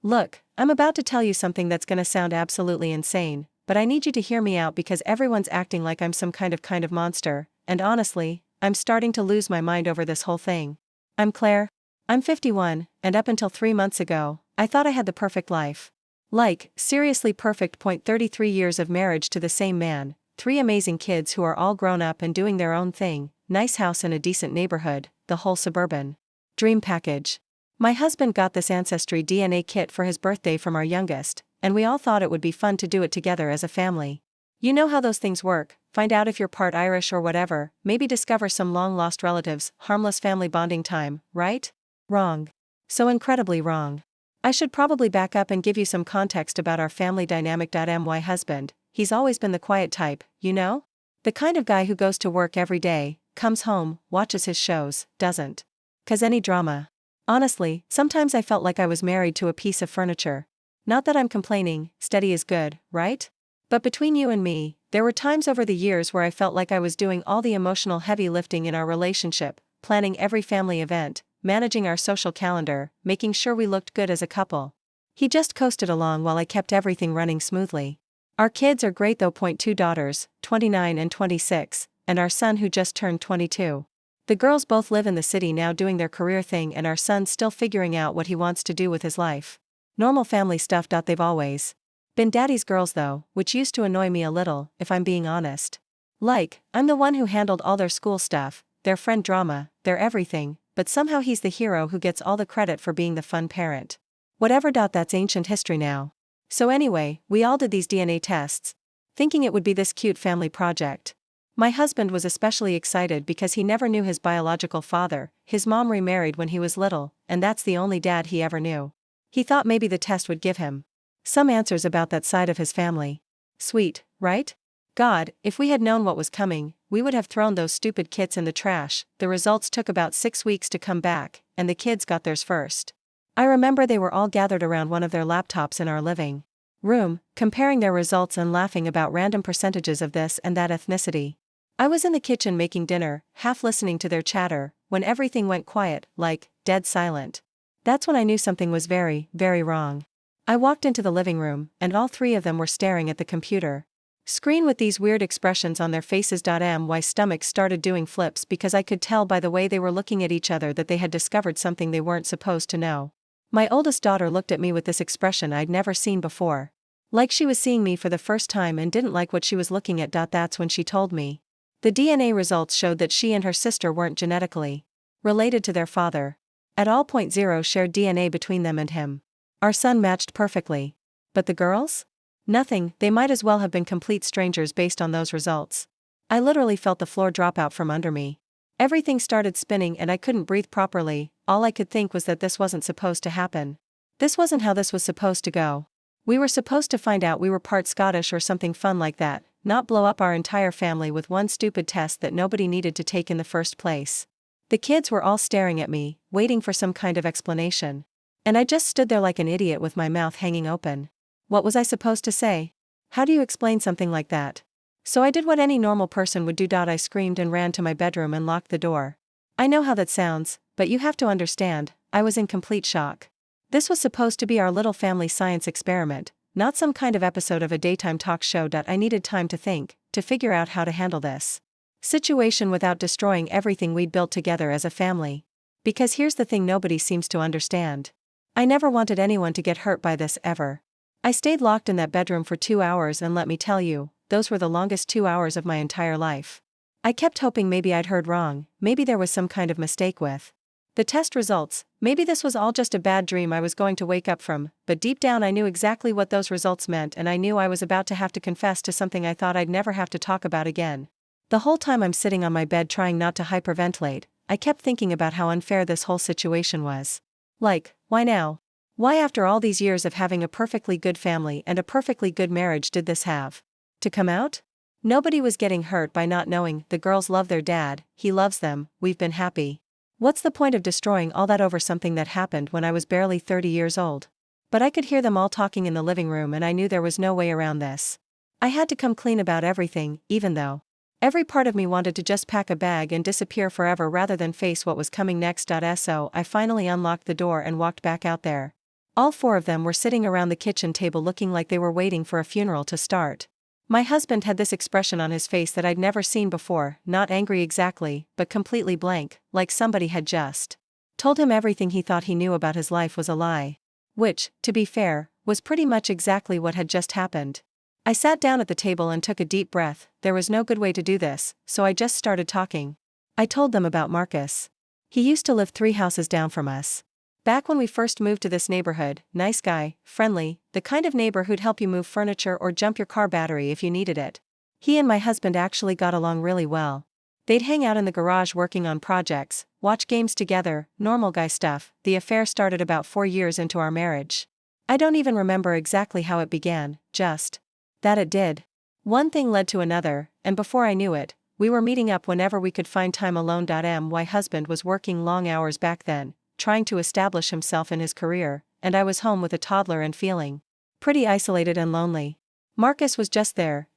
Look, I'm about to tell you something that's gonna sound absolutely insane, but I need you to hear me out because everyone's acting like I'm some kind of monster, and honestly, I'm starting to lose my mind over this whole thing. I'm Claire. I'm 51, and up until 3 months ago, I thought I had the perfect life. Like, seriously perfect. 33 years of marriage to the same man, 3 amazing kids who are all grown up and doing their own thing, nice house in a decent neighborhood, the whole suburban dream package. My husband got this Ancestry DNA kit for his birthday from our youngest, and we all thought it would be fun to do it together as a family. You know how those things work, find out if you're part Irish or whatever, maybe discover some long-lost relatives, harmless family bonding time, right? Wrong. So incredibly wrong. I should probably back up and give you some context about our family dynamic. My husband, he's always been the quiet type, you know? The kind of guy who goes to work every day, comes home, watches his shows, doesn't cause any drama. Honestly, sometimes I felt like I was married to a piece of furniture. Not that I'm complaining, steady is good, right? But between you and me, there were times over the years where I felt like I was doing all the emotional heavy lifting in our relationship, planning every family event, managing our social calendar, making sure we looked good as a couple. He just coasted along while I kept everything running smoothly. Our kids are great though. 2 daughters, 29 and 26, and our son who just turned 22. The girls both live in the city now doing their career thing, and our son's still figuring out what he wants to do with his life. Normal family stuff. They've always been daddy's girls though, which used to annoy me a little, if I'm being honest. Like, I'm the one who handled all their school stuff, their friend drama, their everything, but somehow he's the hero who gets all the credit for being the fun parent. Whatever. That's ancient history now. So anyway, we all did these DNA tests, thinking it would be this cute family project. My husband was especially excited because he never knew his biological father. His mom remarried when he was little, and that's the only dad he ever knew. He thought maybe the test would give him some answers about that side of his family. Sweet, right? God, if we had known what was coming, we would have thrown those stupid kits in the trash. The results took about 6 weeks to come back, and the kids got theirs first. I remember they were all gathered around one of their laptops in our living room, comparing their results and laughing about random percentages of this and that ethnicity. I was in the kitchen making dinner, half listening to their chatter, when everything went quiet, like, dead silent. That's when I knew something was very, very wrong. I walked into the living room, and all 3 of them were staring at the computer screen with these weird expressions on their faces. My stomach started doing flips because I could tell by the way they were looking at each other that they had discovered something they weren't supposed to know. My oldest daughter looked at me with this expression I'd never seen before. Like she was seeing me for the first time and didn't like what she was looking at. That's when she told me the DNA results showed that she and her sister weren't genetically related to their father at all. 0 shared DNA between them and him. Our son matched perfectly. But the girls? Nothing. They might as well have been complete strangers based on those results. I literally felt the floor drop out from under me. Everything started spinning and I couldn't breathe properly. All I could think was that this wasn't supposed to happen. This wasn't how this was supposed to go. We were supposed to find out we were part Scottish or something fun like that, not blow up our entire family with one stupid test that nobody needed to take in the first place. The kids were all staring at me, waiting for some kind of explanation. And I just stood there like an idiot with my mouth hanging open. What was I supposed to say? How do you explain something like that? So I did what any normal person would do. I screamed and ran to my bedroom and locked the door. I know how that sounds, but you have to understand, I was in complete shock. This was supposed to be our little family science experiment, not some kind of episode of a daytime talk show. I needed time to think, to figure out how to handle this situation without destroying everything we'd built together as a family. Because here's the thing nobody seems to understand. I never wanted anyone to get hurt by this, ever. I stayed locked in that bedroom for 2 hours, and let me tell you, those were the longest 2 hours of my entire life. I kept hoping maybe I'd heard wrong, maybe there was some kind of mistake with the test results, maybe this was all just a bad dream I was going to wake up from, but deep down I knew exactly what those results meant, and I knew I was about to have to confess to something I thought I'd never have to talk about again. The whole time I'm sitting on my bed trying not to hyperventilate, I kept thinking about how unfair this whole situation was. Like, why now? Why after all these years of having a perfectly good family and a perfectly good marriage did this have to come out? Nobody was getting hurt by not knowing. The girls love their dad, he loves them, we've been happy. What's the point of destroying all that over something that happened when I was barely 30 years old? But I could hear them all talking in the living room, and I knew there was no way around this. I had to come clean about everything, even though every part of me wanted to just pack a bag and disappear forever rather than face what was coming next. So I finally unlocked the door and walked back out there. All four of them were sitting around the kitchen table looking like they were waiting for a funeral to start. My husband had this expression on his face that I'd never seen before, not angry exactly, but completely blank, like somebody had just told him everything he thought he knew about his life was a lie. Which, to be fair, was pretty much exactly what had just happened. I sat down at the table and took a deep breath. There was no good way to do this, so I just started talking. I told them about Marcus. He used to live 3 houses down from us. Back when we first moved to this neighborhood, nice guy, friendly, the kind of neighbor who'd help you move furniture or jump your car battery if you needed it. He and my husband actually got along really well. They'd hang out in the garage working on projects, watch games together, normal guy stuff. The affair started about 4 years into our marriage. I don't even remember exactly how it began, just that it did. One thing led to another, and before I knew it, we were meeting up whenever we could find time alone. My husband was working long hours back then, trying to establish himself in his career, and I was home with a toddler and feeling pretty isolated and lonely. Marcus was just there,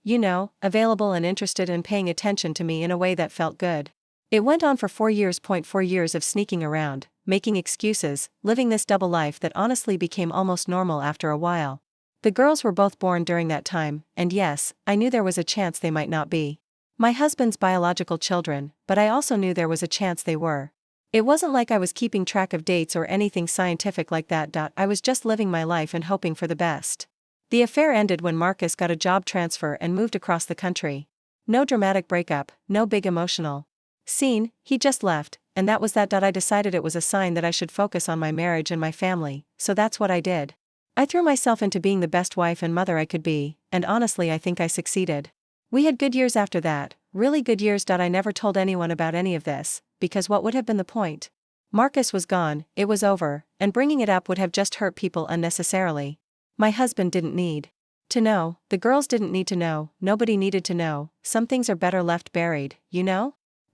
available and interested in paying attention to me in a way that felt good. It went on for 4 years. 4 years of sneaking around, making excuses, living this double life that honestly became almost normal after a while. The girls were both born during that time, and yes, I knew there was a chance they might not be my husband's biological children, but I also knew there was a chance they were. It wasn't like I was keeping track of dates or anything scientific like that. I was just living my life and hoping for the best. The affair ended when Marcus got a job transfer and moved across the country. No dramatic breakup, no big emotional scene, he just left, and that was that. I decided it was a sign that I should focus on my marriage and my family, so that's what I did. I threw myself into being the best wife and mother I could be, and honestly I think I succeeded. We had good years after that, really good years. I never told anyone about any of this, because what would have been the point? Marcus was gone, it was over, and bringing it up would have just hurt people unnecessarily. My husband didn't need to know, the girls didn't need to know, nobody needed to know. Some things are better left buried,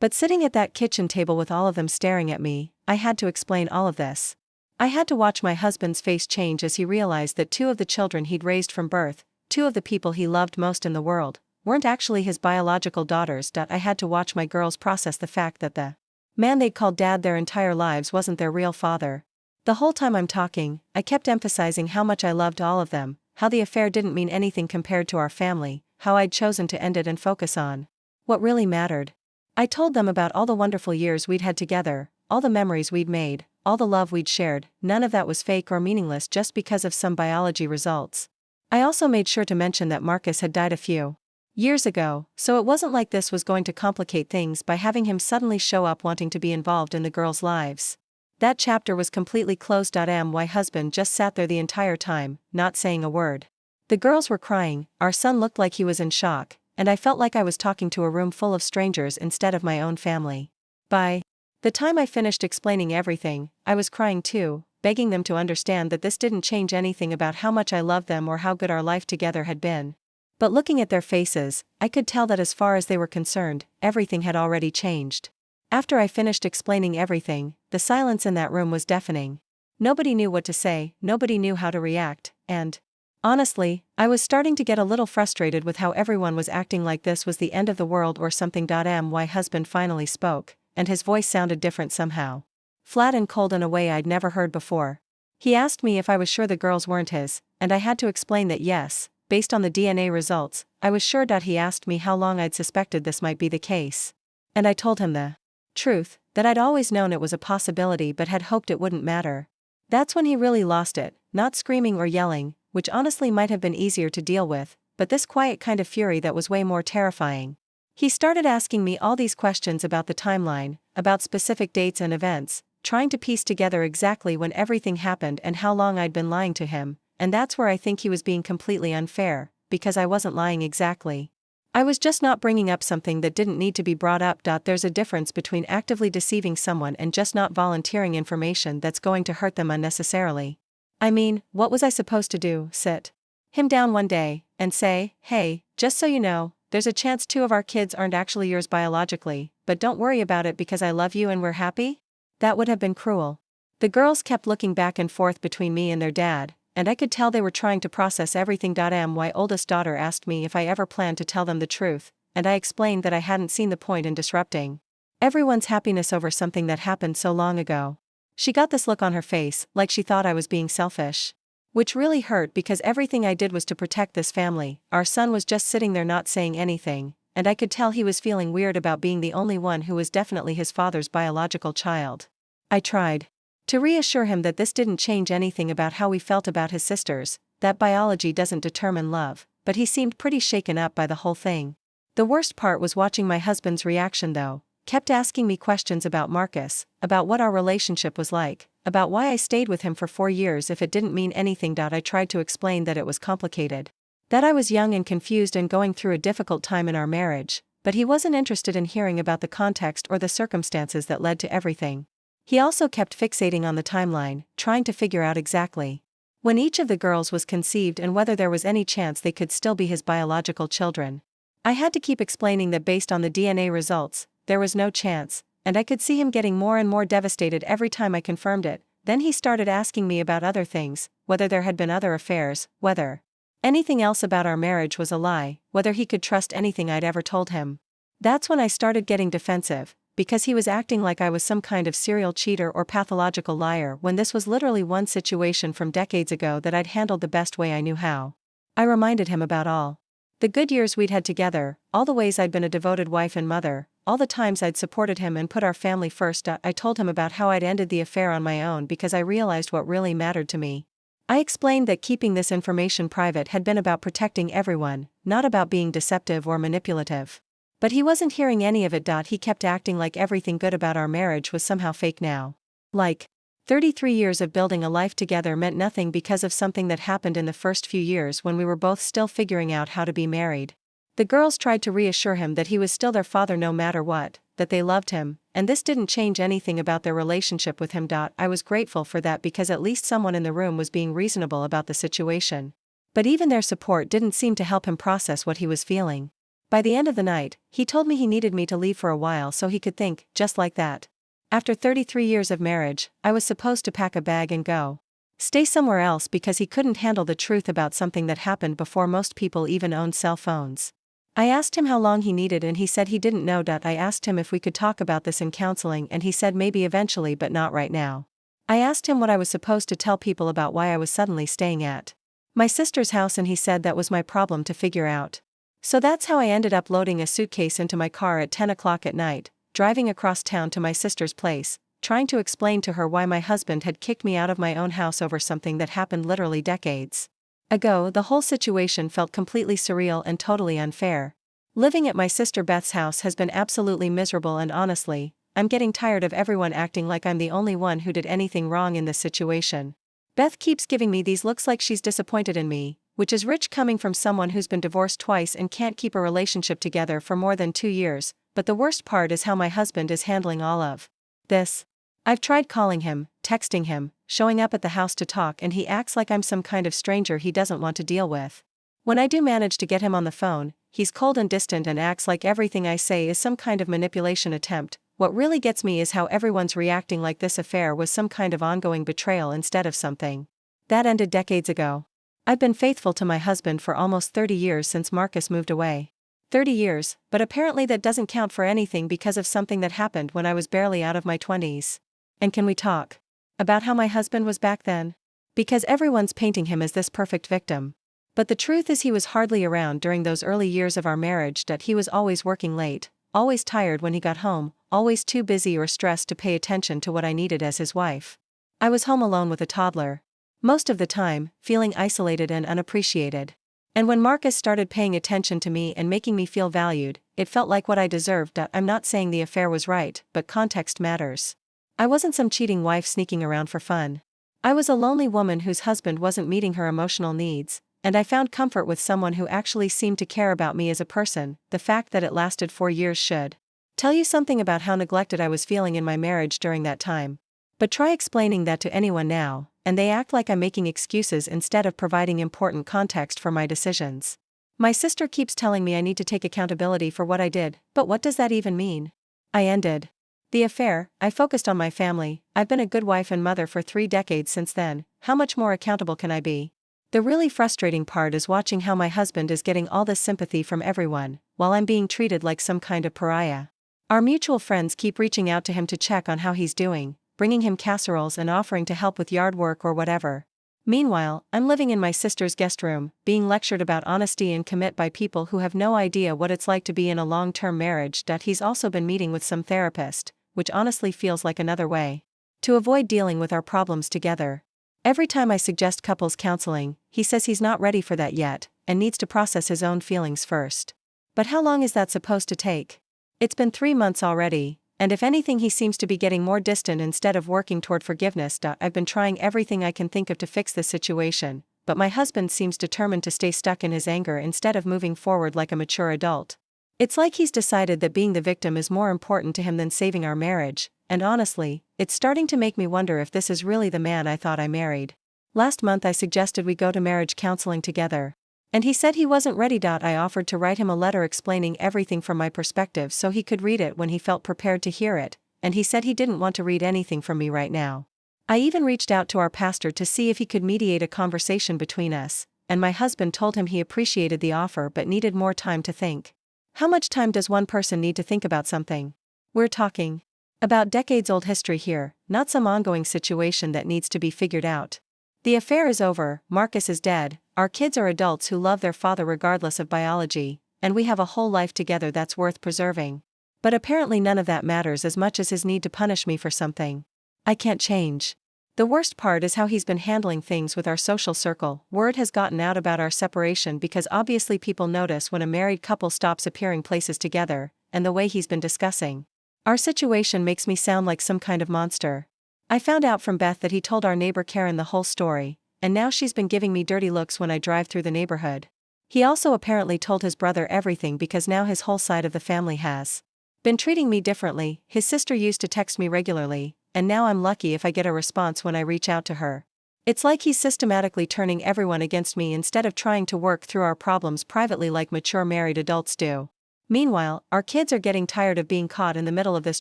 But sitting at that kitchen table with all of them staring at me, I had to explain all of this. I had to watch my husband's face change as he realized that 2 of the children he'd raised from birth, 2 of the people he loved most in the world, weren't actually his biological daughters. I had to watch my girls process the fact that the man they'd called dad their entire lives wasn't their real father. The whole time I'm talking, I kept emphasizing how much I loved all of them, how the affair didn't mean anything compared to our family, how I'd chosen to end it and focus on what really mattered. I told them about all the wonderful years we'd had together, all the memories we'd made, all the love we'd shared. None of that was fake or meaningless just because of some biology results. I also made sure to mention that Marcus had died a few years ago, so it wasn't like this was going to complicate things by having him suddenly show up wanting to be involved in the girls' lives. That chapter was completely closed. My husband just sat there the entire time, not saying a word. The girls were crying, our son looked like he was in shock, and I felt like I was talking to a room full of strangers instead of my own family. By the time I finished explaining everything, I was crying too, begging them to understand that this didn't change anything about how much I loved them or how good our life together had been. But looking at their faces, I could tell that as far as they were concerned, everything had already changed. After I finished explaining everything, the silence in that room was deafening. Nobody knew what to say, nobody knew how to react, and honestly, I was starting to get a little frustrated with how everyone was acting like this was the end of the world or something. My husband finally spoke, and his voice sounded different somehow. Flat and cold in a way I'd never heard before. He asked me if I was sure the girls weren't his, and I had to explain that yes, based on the DNA results, I was sure. He asked me how long I'd suspected this might be the case. And I told him the truth, that I'd always known it was a possibility but had hoped it wouldn't matter. That's when he really lost it, not screaming or yelling, which honestly might have been easier to deal with, but this quiet kind of fury that was way more terrifying. He started asking me all these questions about the timeline, about specific dates and events, trying to piece together exactly when everything happened and how long I'd been lying to him, and that's where I think he was being completely unfair, because I wasn't lying exactly. I was just not bringing up something that didn't need to be brought up. There's a difference between actively deceiving someone and just not volunteering information that's going to hurt them unnecessarily. I mean, what was I supposed to do? Sit him down one day and say, hey, just so you know, there's a chance 2 of our kids aren't actually yours biologically, but don't worry about it because I love you and we're happy? That would have been cruel. The girls kept looking back and forth between me and their dad, and I could tell they were trying to process everything. My oldest daughter asked me if I ever planned to tell them the truth, and I explained that I hadn't seen the point in disrupting everyone's happiness over something that happened so long ago. She got this look on her face, like she thought I was being selfish. Which really hurt because everything I did was to protect this family. Our son was just sitting there not saying anything, and I could tell he was feeling weird about being the only one who was definitely his father's biological child. I tried to reassure him that this didn't change anything about how we felt about his sisters, that biology doesn't determine love, but he seemed pretty shaken up by the whole thing. The worst part was watching my husband's reaction though. Kept asking me questions about Marcus, about what our relationship was like, about why I stayed with him for 4 years if it didn't mean anything. I tried to explain that it was complicated, that I was young and confused and going through a difficult time in our marriage, but he wasn't interested in hearing about the context or the circumstances that led to everything. He also kept fixating on the timeline, trying to figure out exactly when each of the girls was conceived and whether there was any chance they could still be his biological children. I had to keep explaining that based on the DNA results, there was no chance, and I could see him getting more and more devastated every time I confirmed it. Then he started asking me about other things, whether there had been other affairs, whether anything else about our marriage was a lie, whether he could trust anything I'd ever told him. That's when I started getting defensive, because he was acting like I was some kind of serial cheater or pathological liar when this was literally one situation from decades ago that I'd handled the best way I knew how. I reminded him about all the good years we'd had together, all the ways I'd been a devoted wife and mother, all the times I'd supported him and put our family first. I told him about how I'd ended the affair on my own because I realized what really mattered to me. I explained that keeping this information private had been about protecting everyone, not about being deceptive or manipulative. But he wasn't hearing any of it. He kept acting like everything good about our marriage was somehow fake now. Like 33 years of building a life together meant nothing because of something that happened in the first few years when we were both still figuring out how to be married. The girls tried to reassure him that he was still their father no matter what, that they loved him, and this didn't change anything about their relationship with him. I was grateful for that because at least someone in the room was being reasonable about the situation. But even their support didn't seem to help him process what he was feeling. By the end of the night, he told me he needed me to leave for a while so he could think, just like that. After 33 years of marriage, I was supposed to pack a bag and go stay somewhere else because he couldn't handle the truth about something that happened before most people even owned cell phones. I asked him how long he needed and he said he didn't know. I asked him if we could talk about this in counseling and he said maybe eventually but not right now. I asked him what I was supposed to tell people about why I was suddenly staying at my sister's house and he said that was my problem to figure out. So that's how I ended up loading a suitcase into my car at 10 o'clock at night, driving across town to my sister's place, trying to explain to her why my husband had kicked me out of my own house over something that happened literally decades ago. The whole situation felt completely surreal and totally unfair. Living at my sister Beth's house has been absolutely miserable and honestly, I'm getting tired of everyone acting like I'm the only one who did anything wrong in this situation. Beth keeps giving me these looks like she's disappointed in me, which is rich coming from someone who's been divorced twice and can't keep a relationship together for more than 2 years, but the worst part is how my husband is handling all of this. I've tried calling him, texting him, showing up at the house to talk and he acts like I'm some kind of stranger he doesn't want to deal with. When I do manage to get him on the phone, he's cold and distant and acts like everything I say is some kind of manipulation attempt. What really gets me is how everyone's reacting like this affair was some kind of ongoing betrayal instead of something that ended decades ago. I've been faithful to my husband for almost 30 years since Marcus moved away. 30 years, but apparently that doesn't count for anything because of something that happened when I was barely out of my 20s. And can we talk about how my husband was back then? Because everyone's painting him as this perfect victim. But the truth is he was hardly around during those early years of our marriage. He was always working late, always tired when he got home, always too busy or stressed to pay attention to what I needed as his wife. I was home alone with a toddler, most of the time, feeling isolated and unappreciated. And when Marcus started paying attention to me and making me feel valued, it felt like what I deserved. I'm not saying the affair was right, but context matters. I wasn't some cheating wife sneaking around for fun. I was a lonely woman whose husband wasn't meeting her emotional needs, and I found comfort with someone who actually seemed to care about me as a person. The fact that it lasted 4 years should tell you something about how neglected I was feeling in my marriage during that time. But try explaining that to anyone now, and they act like I'm making excuses instead of providing important context for my decisions. My sister keeps telling me I need to take accountability for what I did, but what does that even mean? I ended the affair, I focused on my family, I've been a good wife and mother for 3 decades since then. How much more accountable can I be? The really frustrating part is watching how my husband is getting all this sympathy from everyone, while I'm being treated like some kind of pariah. Our mutual friends keep reaching out to him to check on how he's doing, bringing him casseroles and offering to help with yard work or whatever. Meanwhile, I'm living in my sister's guest room, being lectured about honesty and commit by people who have no idea what it's like to be in a long-term marriage. He's also been meeting with some therapist, which honestly feels like another way to avoid dealing with our problems together. Every time I suggest couples counseling, he says he's not ready for that yet, and needs to process his own feelings first. But how long is that supposed to take? It's been 3 months already, and if anything he seems to be getting more distant instead of working toward forgiveness. I've been trying everything I can think of to fix this situation, but my husband seems determined to stay stuck in his anger instead of moving forward like a mature adult. It's like he's decided that being the victim is more important to him than saving our marriage, and honestly, it's starting to make me wonder if this is really the man I thought I married. Last month I suggested we go to marriage counseling together, and he said he wasn't ready. I offered to write him a letter explaining everything from my perspective so he could read it when he felt prepared to hear it, and he said he didn't want to read anything from me right now. I even reached out to our pastor to see if he could mediate a conversation between us, and my husband told him he appreciated the offer but needed more time to think. How much time does one person need to think about something? We're talking about decades-old history here, not some ongoing situation that needs to be figured out. The affair is over, Marcus is dead, our kids are adults who love their father regardless of biology, and we have a whole life together that's worth preserving. But apparently none of that matters as much as his need to punish me for something I can't change. The worst part is how he's been handling things with our social circle. Word has gotten out about our separation because obviously people notice when a married couple stops appearing places together, and the way he's been discussing our situation makes me sound like some kind of monster. I found out from Beth that he told our neighbor Karen the whole story, and now she's been giving me dirty looks when I drive through the neighborhood. He also apparently told his brother everything because now his whole side of the family has been treating me differently. His sister used to text me regularly, and now I'm lucky if I get a response when I reach out to her. It's like he's systematically turning everyone against me instead of trying to work through our problems privately like mature married adults do. Meanwhile, our kids are getting tired of being caught in the middle of this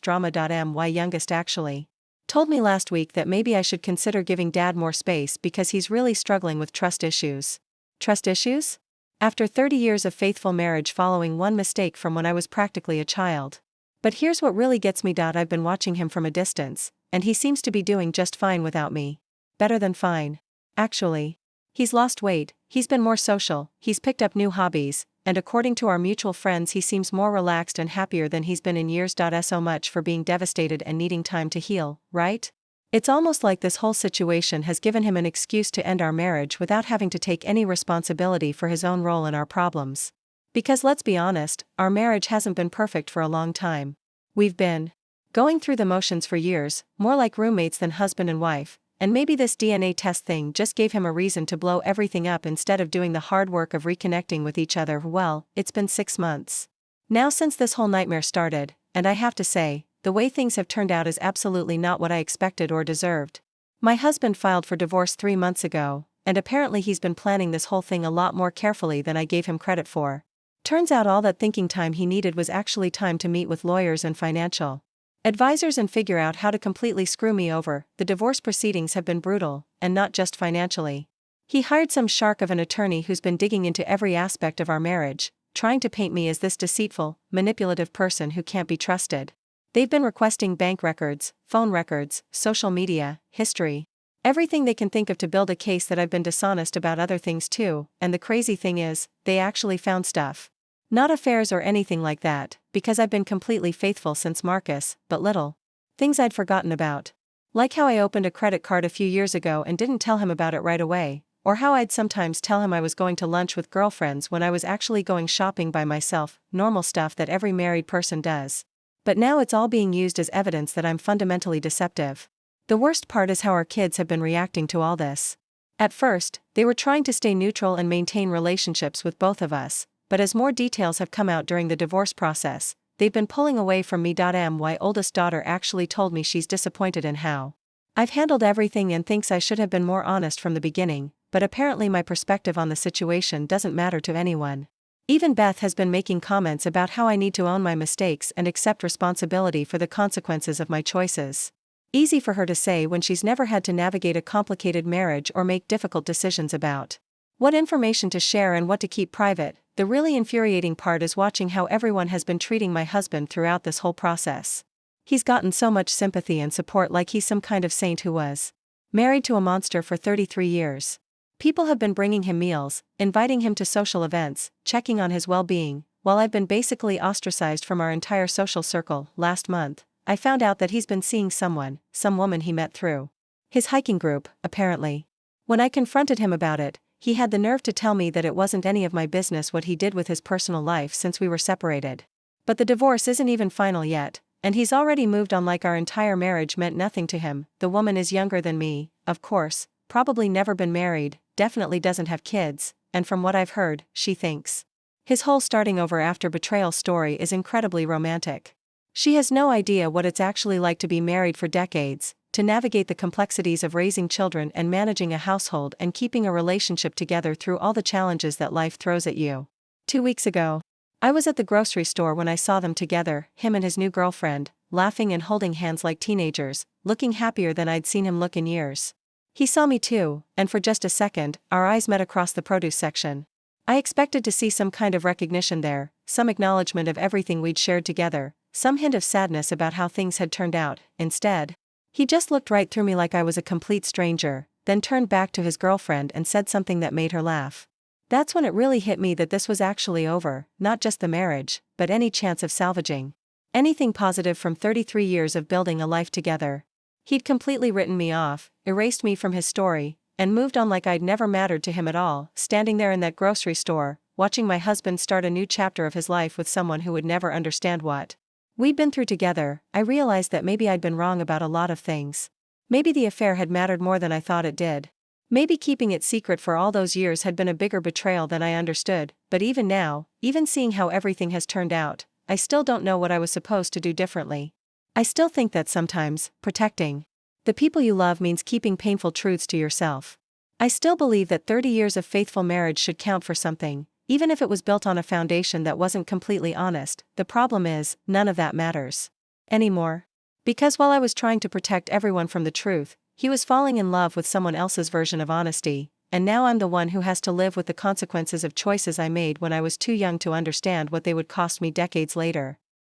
drama. My youngest actually told me last week that maybe I should consider giving Dad more space because he's really struggling with trust issues. Trust issues? After 30 years of faithful marriage following one mistake from when I was practically a child. But here's what really gets me. I've been watching him from a distance, and he seems to be doing just fine without me. Better than fine. Actually. He's lost weight, he's been more social, he's picked up new hobbies, and according to our mutual friends he seems more relaxed and happier than he's been in years. So much for being devastated and needing time to heal, right? It's almost like this whole situation has given him an excuse to end our marriage without having to take any responsibility for his own role in our problems. Because let's be honest, our marriage hasn't been perfect for a long time. We've been going through the motions for years, more like roommates than husband and wife, and maybe this DNA test thing just gave him a reason to blow everything up instead of doing the hard work of reconnecting with each other. Well, it's been 6 months now since this whole nightmare started, and I have to say, the way things have turned out is absolutely not what I expected or deserved. My husband filed for divorce 3 months ago, and apparently he's been planning this whole thing a lot more carefully than I gave him credit for. Turns out all that thinking time he needed was actually time to meet with lawyers and financial advisors and figure out how to completely screw me over. The divorce proceedings have been brutal, and not just financially. He hired some shark of an attorney who's been digging into every aspect of our marriage, trying to paint me as this deceitful, manipulative person who can't be trusted. They've been requesting bank records, phone records, social media, history, everything they can think of to build a case that I've been dishonest about other things too, and the crazy thing is, they actually found stuff. Not affairs or anything like that, because I've been completely faithful since Marcus, but little things I'd forgotten about. Like how I opened a credit card a few years ago and didn't tell him about it right away, or how I'd sometimes tell him I was going to lunch with girlfriends when I was actually going shopping by myself, normal stuff that every married person does. But now it's all being used as evidence that I'm fundamentally deceptive. The worst part is how our kids have been reacting to all this. At first, they were trying to stay neutral and maintain relationships with both of us, but as more details have come out during the divorce process, they've been pulling away from me. My oldest daughter actually told me she's disappointed in how I've handled everything and thinks I should have been more honest from the beginning, but apparently my perspective on the situation doesn't matter to anyone. Even Beth has been making comments about how I need to own my mistakes and accept responsibility for the consequences of my choices. Easy for her to say when she's never had to navigate a complicated marriage or make difficult decisions about what information to share and what to keep private. The really infuriating part is watching how everyone has been treating my husband throughout this whole process. He's gotten so much sympathy and support, like he's some kind of saint who was married to a monster for 33 years. People have been bringing him meals, inviting him to social events, checking on his well-being, while I've been basically ostracized from our entire social circle. Last month, I found out that he's been seeing some woman he met through his hiking group, apparently. When I confronted him about it, he had the nerve to tell me that it wasn't any of my business what he did with his personal life since we were separated. But the divorce isn't even final yet, and he's already moved on like our entire marriage meant nothing to him. The woman is younger than me, of course, probably never been married, definitely doesn't have kids, and from what I've heard, she thinks his whole starting over after betrayal story is incredibly romantic. She has no idea what it's actually like to be married for decades, to navigate the complexities of raising children and managing a household and keeping a relationship together through all the challenges that life throws at you. 2 weeks ago, I was at the grocery store when I saw them together, him and his new girlfriend, laughing and holding hands like teenagers, looking happier than I'd seen him look in years. He saw me too, and for just a second, our eyes met across the produce section. I expected to see some kind of recognition there, some acknowledgement of everything we'd shared together, some hint of sadness about how things had turned out. Instead, he just looked right through me like I was a complete stranger, then turned back to his girlfriend and said something that made her laugh. That's when it really hit me that this was actually over, not just the marriage, but any chance of salvaging anything positive from 33 years of building a life together. He'd completely written me off, erased me from his story, and moved on like I'd never mattered to him at all, standing there in that grocery store, watching my husband start a new chapter of his life with someone who would never understand what we'd been through together. I realized that maybe I'd been wrong about a lot of things. Maybe the affair had mattered more than I thought it did. Maybe keeping it secret for all those years had been a bigger betrayal than I understood, but even now, even seeing how everything has turned out, I still don't know what I was supposed to do differently. I still think that sometimes, protecting the people you love means keeping painful truths to yourself. I still believe that 30 years of faithful marriage should count for something, even if it was built on a foundation that wasn't completely honest. The problem is, none of that matters anymore. Because while I was trying to protect everyone from the truth, he was falling in love with someone else's version of honesty, and now I'm the one who has to live with the consequences of choices I made when I was too young to understand what they would cost me decades later.